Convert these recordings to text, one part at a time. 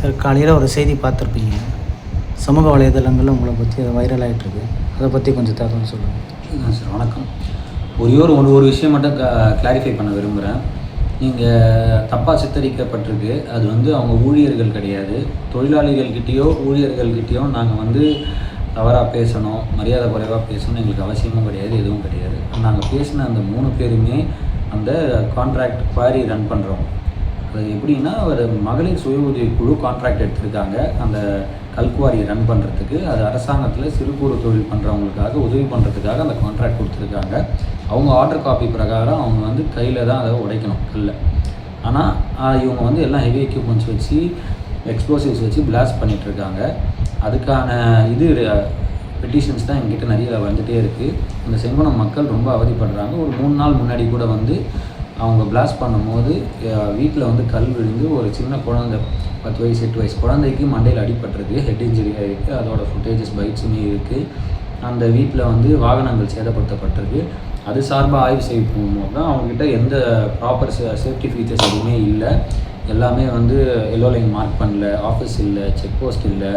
Sir, காலையில் ஒரு செய்தி பார்த்துருப்பீங்க. சமூக வலைதளங்களில் உங்களை பற்றி வைரல் ஆகிட்டுருக்கு. அதை பற்றி கொஞ்சம் தகவல் சொல்லுங்கள். சார் வணக்கம். ஒரு விஷயம் மட்டும் கிளாரிஃபை பண்ண விரும்புகிறேன். நீங்கள் தப்பாக சித்தரிக்கப்பட்டிருக்கு. அது அவங்க ஊழியர்கள் கிடையாது. தொழிலாளிகள்கிட்டயோ ஊழியர்கள்கிட்டயோ நாங்கள் தவறாக பேசணும், மரியாதை குறைவாக பேசணும் எங்களுக்கு அவசியமும் கிடையாது, எதுவும் கிடையாது. நாங்கள் பேசின அந்த 3 பேருமே அந்த கான்ட்ராக்ட் குவாரி ரன் பண்ணுறோம். அது எப்படின்னா, ஒரு மகளிர் சுய உதவி குழு கான்ட்ராக்ட் எடுத்திருக்காங்க அந்த கல்குவாரியை ரன் பண்ணுறதுக்கு. அது அரசாங்கத்தில் சிறு குறு தொழில் பண்ணுறவங்களுக்காக உதவி பண்ணுறதுக்காக அந்த கான்ட்ராக்ட் கொடுத்துருக்காங்க. அவங்க ஆர்டர் காப்பி பிரகாரம் அவங்க கையில் தான் அதை உடைக்கணும் கல்ல. ஆனால் இவங்க எல்லாம் ஹெவி எக்யூப்மெண்ட்ஸ் வச்சு எக்ஸ்ப்ளோசிவ்ஸ் வச்சு பிளாஸ்ட் பண்ணிகிட்ருக்காங்க. அதுக்கான பெட்டிஷன்ஸ் தான் எங்கிட்ட நிறைய வந்துகிட்டே இருக்குது. இந்த செங்குணம் மக்கள் ரொம்ப அவதிப்படுறாங்க. ஒரு 3 நாள் முன்னாடி கூட அவங்க பிளாஸ்ட் பண்ணும்போது வீட்டில் கல் விழுந்து ஒரு சின்ன குழந்தை 10 வயசு 8 வயசு குழந்தைக்கு மண்டையில் அடிபட்டிருக்கு, ஹெட் இன்ஜுரியாக இருக்குது. அதோட ஃபுட்டேஜஸ் பைட்ஸுமே இருக்குது. அந்த வீட்டில் வாகனங்கள் சேதப்படுத்தப்பட்டிருக்கு. அது சார்பாக ஆய்வு செய்ய போகும்போது தான் அவங்ககிட்ட எந்த ப்ராப்பர் சேஃப்டி ஃபீச்சர்ஸ் எதுவுமே இல்லை. எல்லாமே எல்லோ லைன் மார்க் பண்ணல, ஆஃபீஸ் இல்லை, செக் போஸ்ட் இல்லை,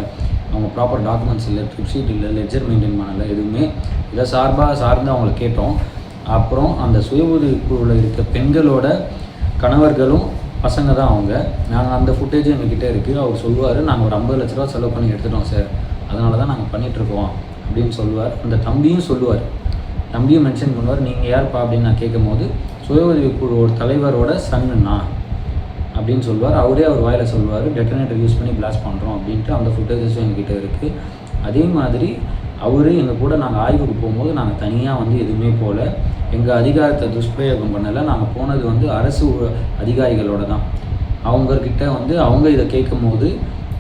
அவங்க ப்ராப்பர் டாக்குமெண்ட்ஸ் இல்லை, ட்ரிப் ஷீட் இல்லை, லெட்ஜர் மெயின்டைன் பண்ணலை, எதுவுமே இதை சார்ந்து அவங்கள கேட்டோம். அப்புறம் அந்த சுய உதவி குழுவில் இருக்க பெண்களோட கணவர்களும் பசங்க தான் அவங்க. நாங்கள் அந்த ஃபுட்டேஜும் எங்ககிட்ட இருக்குது. அவர் சொல்லுவார், நாங்கள் ஒரு 50 லட்ச ரூபா செலவு பண்ணி எடுத்துட்டோம் சார், அதனால தான் நாங்கள் பண்ணிகிட்ருக்கோம் அப்படின்னு சொல்லுவார். அந்த தம்பியும் சொல்லுவார், தம்பியும் மென்ஷன் பண்ணுவார். நீங்கள் யார்ப்பா அப்படின்னு நான் கேட்கும் போது, சுய உதவி குழுவோட தலைவரோட சன்னுண்ணா அப்படின்னு சொல்லுவார். அவரே அவர் வாயில் சொல்லுவார், டெட்டனேட்டர் யூஸ் பண்ணி பிளாஸ்ட் பண்ணுறோம் அப்படின்ட்டு. அந்த ஃபுட்டேஜஸும் எங்ககிட்ட இருக்குது. அதே மாதிரி அவரு எங்கள் கூட நாங்கள் ஆய்வுக்கு போகும்போது நாங்கள் தனியாக எதுவுமே போகல, எங்கள் அதிகாரத்தை துஷ்பிரயோகம் பண்ணலை. நாங்கள் போனது அரசு அதிகாரிகளோட தான். அவங்கக்கிட்ட அவங்க இதை கேட்கும் போது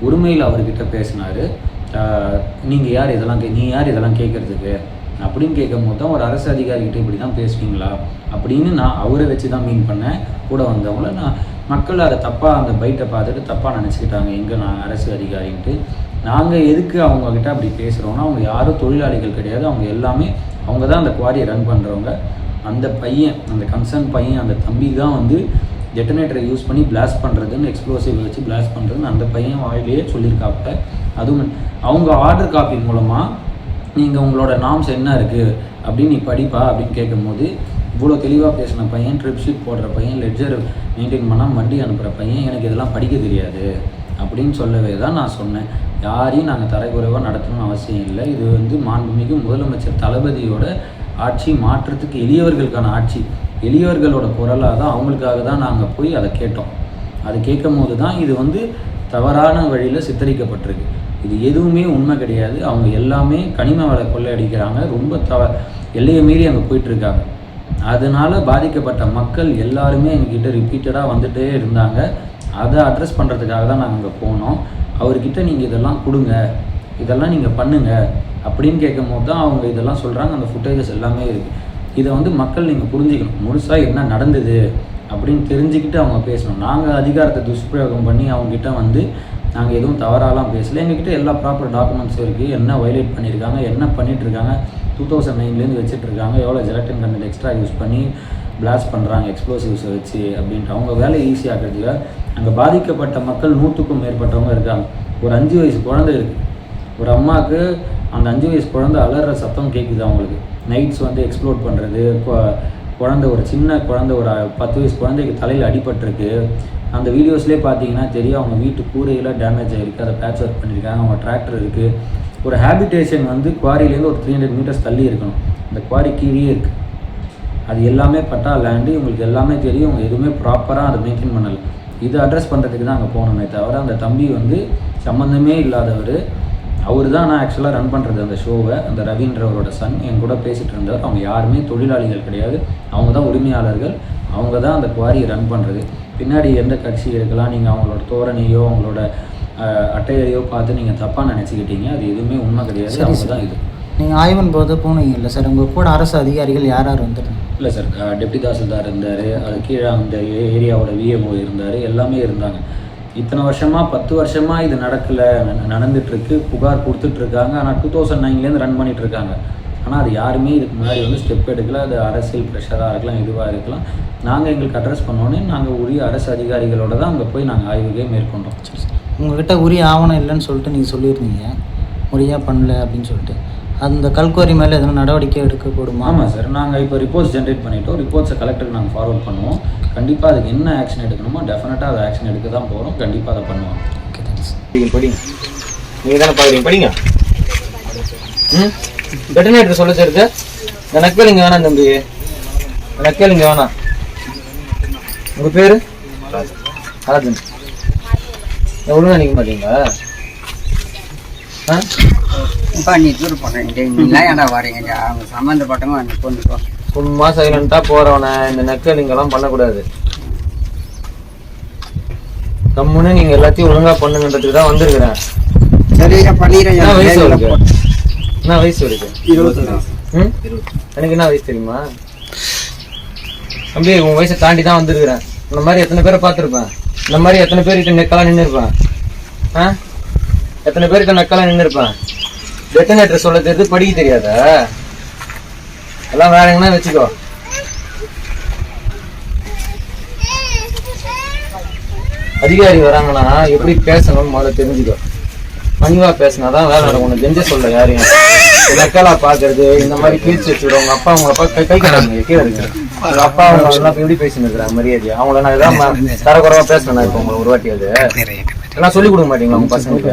உரிமையில் அவர்கிட்ட பேசினார். நீங்கள் யார் இதெல்லாம் நீ யார் இதெல்லாம் கேட்குறதுக்கு அப்படின்னு கேட்கும் போது தான், ஒரு அரசு அதிகாரிகிட்ட இப்படி தான் பேசுவீங்களா அப்படின்னு நான் அவரை வச்சு தான் மீன் பண்ணேன். கூட வந்தவங்கள மக்கள் அதை தப்பாக அந்த பைட்டை பார்த்துட்டு தப்பாக நினச்சிக்கிட்டாங்க, எங்கே நான் அரசு அதிகாரின்ட்டு. நாங்கள் எதுக்கு அவங்கக்கிட்ட அப்படி பேசுகிறோன்னா, அவங்க யாரும் தொழிலாளிகள் கிடையாது. அவங்க தான் அந்த குவாரியை ரன் பண்ணுறவங்க. அந்த பையன், அந்த கன்சர்ன் பையன், அந்த தம்பி தான் டெட்டனேட்டரை யூஸ் பண்ணி பிளாஸ்ட் பண்ணுறதுன்னு, எக்ஸ்ப்ளோசிவ் வச்சு பிளாஸ்ட் பண்ணுறதுன்னு அந்த பையன் வாயிலேயே சொல்லியிருக்காப்ப. அதுவும் அவங்க ஆர்டர் காப்பி மூலமாக நீங்கள் உங்களோட நாம்ஸ் என்ன இருக்குது அப்படின்னு நீ படிப்பா அப்படின்னு கேட்கும்போது, இவ்வளோ தெளிவாக பேசின பையன், ட்ரிப் ஷீட் போடுற பையன், லெட்ஜர் மெயின்டைன் பண்ணால் வண்டி அனுப்புகிற பையன், எனக்கு இதெல்லாம் படிக்க தெரியாது அப்படின்னு சொல்லவே தான் நான் சொன்னேன். யாரையும் நாங்கள் தரைக்குறைவாக நடத்தணும்னு அவசியம் இல்லை. இது மாண்புமிகு முதலமைச்சர் தளபதியோட ஆட்சி, மாற்றத்துக்கு எளியவர்களுக்கான ஆட்சி, எளியவர்களோட குரலாக தான், அவங்களுக்காக தான் நாங்கள் போய் அதை கேட்டோம். அது கேட்கும் போது தான் இது தவறான வழியில் சித்தரிக்கப்பட்டிருக்கு. இது எதுவுமே உண்மை கிடையாது. அவங்க எல்லாமே கனிம வள கொள்ளையடிக்கிறாங்க, ரொம்ப எல்லையை மீறி அங்கே போயிட்டுருக்காங்க. அதனால் பாதிக்கப்பட்ட மக்கள் எல்லாருமே எங்ககிட்ட ரிப்பீட்டடாக வந்துகிட்டே இருந்தாங்க. அதை அட்ரஸ் பண்ணுறதுக்காக தான் நாங்கள் அங்கே போனோம். அவர்கிட்ட நீங்கள் இதெல்லாம் கொடுங்க, இதெல்லாம் நீங்கள் பண்ணுங்கள் அப்படின்னு கேட்கும் போது தான் அவங்க இதெல்லாம் சொல்கிறாங்க. அந்த ஃபுட்டேஜஸ் எல்லாமே இருக்குது. இதை மக்கள் நீங்கள் புரிஞ்சுக்கணும், முழுசாக என்ன நடந்தது அப்படின்னு தெரிஞ்சுக்கிட்டு அவங்க பேசணும். நாங்கள் அதிகாரத்தை துஷ்பிரயோகம் பண்ணி அவங்ககிட்ட நாங்கள் எதுவும் தவறாலாம் பேசலை. எங்ககிட்ட எல்லா ப்ராப்பர் டாக்குமெண்ட்ஸும் இருக்குது. என்ன வயலேட் பண்ணியிருக்காங்க, என்ன பண்ணிகிட்ருக்காங்க, 2009 வச்சுட்ருக்காங்க, எவ்வளோ ஜெலட்டின் கண்டென்ட் எக்ஸ்ட்ரா யூஸ் பண்ணி பிளாஸ்ட் பண்ணுறாங்க எக்ஸ்ப்ளோசிவ்ஸை வச்சு அப்படின்ட்டு. அவங்க வேலையை ஈஸியாகிறதுல அங்கே பாதிக்கப்பட்ட மக்கள் 100க்கும் மேற்பட்டவங்க இருக்காங்க. ஒரு 5 வயசு குழந்தை இருக்குது. ஒரு அம்மாவுக்கு அந்த 5 வயசு குழந்தை அலற சத்தம் கேட்குது. அவங்களுக்கு நைட்ஸ் எக்ஸ்ப்ளோர் பண்ணுறது, குழந்தை, ஒரு சின்ன குழந்தை, ஒரு 10 வயசு குழந்தைக்கு தலையில் அடிபட்டிருக்கு. அந்த வீடியோஸ்லேயே பார்த்தீங்கன்னா தெரியும், அவங்க வீட்டு கூரையில் டேமேஜ் ஆகிருக்கு, அதை பேட்ச் ஒர்க் பண்ணியிருக்காங்க. அவங்க டிராக்டர் இருக்குது. ஒரு ஹேபிடேஷன் குவாரிலேருந்து ஒரு 300 மீட்டர்ஸ் தள்ளி இருக்கணும். அந்த குவாரி கீழே இருக்குது. அது எல்லாமே பட்டா லேண்டு, இவங்களுக்கு எல்லாமே தெரியும். அவங்க எதுவுமே ப்ராப்பராக அதை மெயின்டைன் பண்ணலை. இதை அட்ரஸ் பண்ணுறதுக்கு தான் அங்கே போனோமே தவிர, அந்த தம்பி சம்மந்தமே இல்லாதவர். அவர் தான் நான் ஆக்சுவலாக ரன் பண்ணுறது அந்த ஷோவை. அந்த ரவீன்றவரோட சன் என் கூட பேசிகிட்டு இருந்தவர். அவங்க யாருமே தொழிலாளிகள் கிடையாது. அவங்க தான் உரிமையாளர்கள். அவங்க தான் அந்த குவாரியை ரன் பண்ணுறது. பின்னாடி எந்த கட்சி இருக்கலாம், நீங்கள் அவங்களோட தோரணையோ அவங்களோட அட்டையையோ பார்த்து நீங்கள் தப்பாக நினச்சிக்கிட்டீங்க. அது எதுவுமே உண்மை கிடையாது. அவங்க தான் இது. நீங்கள் ஆய்வின் போது போனீங்க இல்லை சார், உங்கள் கூட அரசு அதிகாரிகள் யார் வந்துருந்தாங்க? இல்லை சார், டெப்டி தாசில்தார் இருந்தார், அது கீழே அந்த ஏரியாவோட விஏஓ இருந்தார், எல்லாமே இருந்தாங்க. இத்தனை வருஷமாக 10 வருஷமாக இது நடந்துகிட்ருக்கு, புகார் கொடுத்துட்ருக்காங்க. ஆனால் 2009 ரன் பண்ணிகிட்ருக்காங்க. ஆனால் அது யாருமே இதுக்கு முன்னாடி ஸ்டெப் எடுக்கல. அது அரசியல் ப்ரெஷராக இருக்கலாம், எதுவாக இருக்கலாம். நாங்கள் எங்களுக்கு அட்ரஸ் பண்ணோன்னே நாங்கள் உரிய அரசு அதிகாரிகளோட தான் அங்கே போய் நாங்கள் ஆய்வுகை மேற்கொண்டோம். சரி சார். உங்கள்கிட்ட உரிய ஆவணம் இல்லைன்னு சொல்லிட்டு நீங்கள் சொல்லியிருந்தீங்க, முறையாக பண்ணல அப்படின்னு சொல்லிட்டு. அந்த கல்குவாரி மேலே எதனா நடவடிக்கை எடுக்கக்கூடுமா? ஆமாம் சார், நாங்கள் இப்போ ரிப்போர்ட்ஸ் ஜென்ரேட் பண்ணிவிட்டோம். ரிப்போர்ட்ஸை கலெக்டருக்கு நாங்கள் ஃபார்வர்ட் பண்ணுவோம். கண்டிப்பாக அதுக்கு என்ன ஆக்ஷன் எடுக்கணுமோ டெஃபினட்டாக அதை ஆக்ஷன் எடுக்க தான் போகிறோம். கண்டிப்பாக அதை பண்ணுவோம். Okay, thanks. படிங்க, நீங்கள் தானே பார்க்குறீங்க, படிங்க. வெட்டர்னரி சொல்ல சார், நக்கலுங்க வேணாம் தம்பி, நக்கலுங்க வேணாம். உங்கள் பேர் ராஜன். எவ்வளோ நினைக்க மாட்டீங்களா? நீ தூர் போடுறீங்க, ஏன்னா வரீங்க, அவங்க சம்மந்தப்பட்டவங்க கொண்டு சும்மா சைலண்டா போறவன இந்த நக்கலிங்கெல்லாம் பண்ணக்கூடாது. கம்முன்னு நீங்க எல்லாத்தையும் ஒழுங்கா பண்ணுங்கன்றதுக்கு தான் வந்திருக்கிறேன். சரியா பண்ணிடுறேன். என்ன வயசு இருக்கு? என்ன வயசு இருக்கு? 20. எனக்கு என்ன வயசு தெரியுமா தம்பி? உன் வயசை தாண்டி தான் வந்திருக்கிறேன். இந்த மாதிரி எத்தனை பேரை பார்த்துருப்பேன், இந்த மாதிரி எத்தனை பேர்கிட்ட நெக்கெல்லாம் நின்று இருப்பேன், எத்தனை பேர்கிட்ட நெக்கெல்லாம் நின்று இருப்பேன். டெட்டனேட்டர் சொல்ல தெரியுது, படிக்க தெரியாதா? எல்லாம் வேற எங்கன்னா வச்சுக்கோ. அதிகாரி வராங்கன்னா எப்படி பேசணும்னு முதல்ல தெரிஞ்சுக்கோ. பணிவா பேசினாதான் வேலை நடக்கும். உனக்கு தெரிஞ்ச சொல்ல யாரையும் நக்கலா பாக்குறது, இந்த மாதிரி கீழ்ச்சி வச்சுக்கிறோம். உங்க அப்பா உங்க அப்பா கை கட்டாங்க கீழே இருக்கு. உங்க அப்பா அவங்க எல்லாம் எப்படி பேசின்னு இருக்கிறாங்க மரியாதையா? அவங்கள நான் இதான் தரக்குறவா பேசுறேன். இப்போ உங்களை ஒரு வாட்டி அது எல்லாம் சொல்லி கொடுக்க மாட்டீங்களா உங்க பசங்களுக்கு?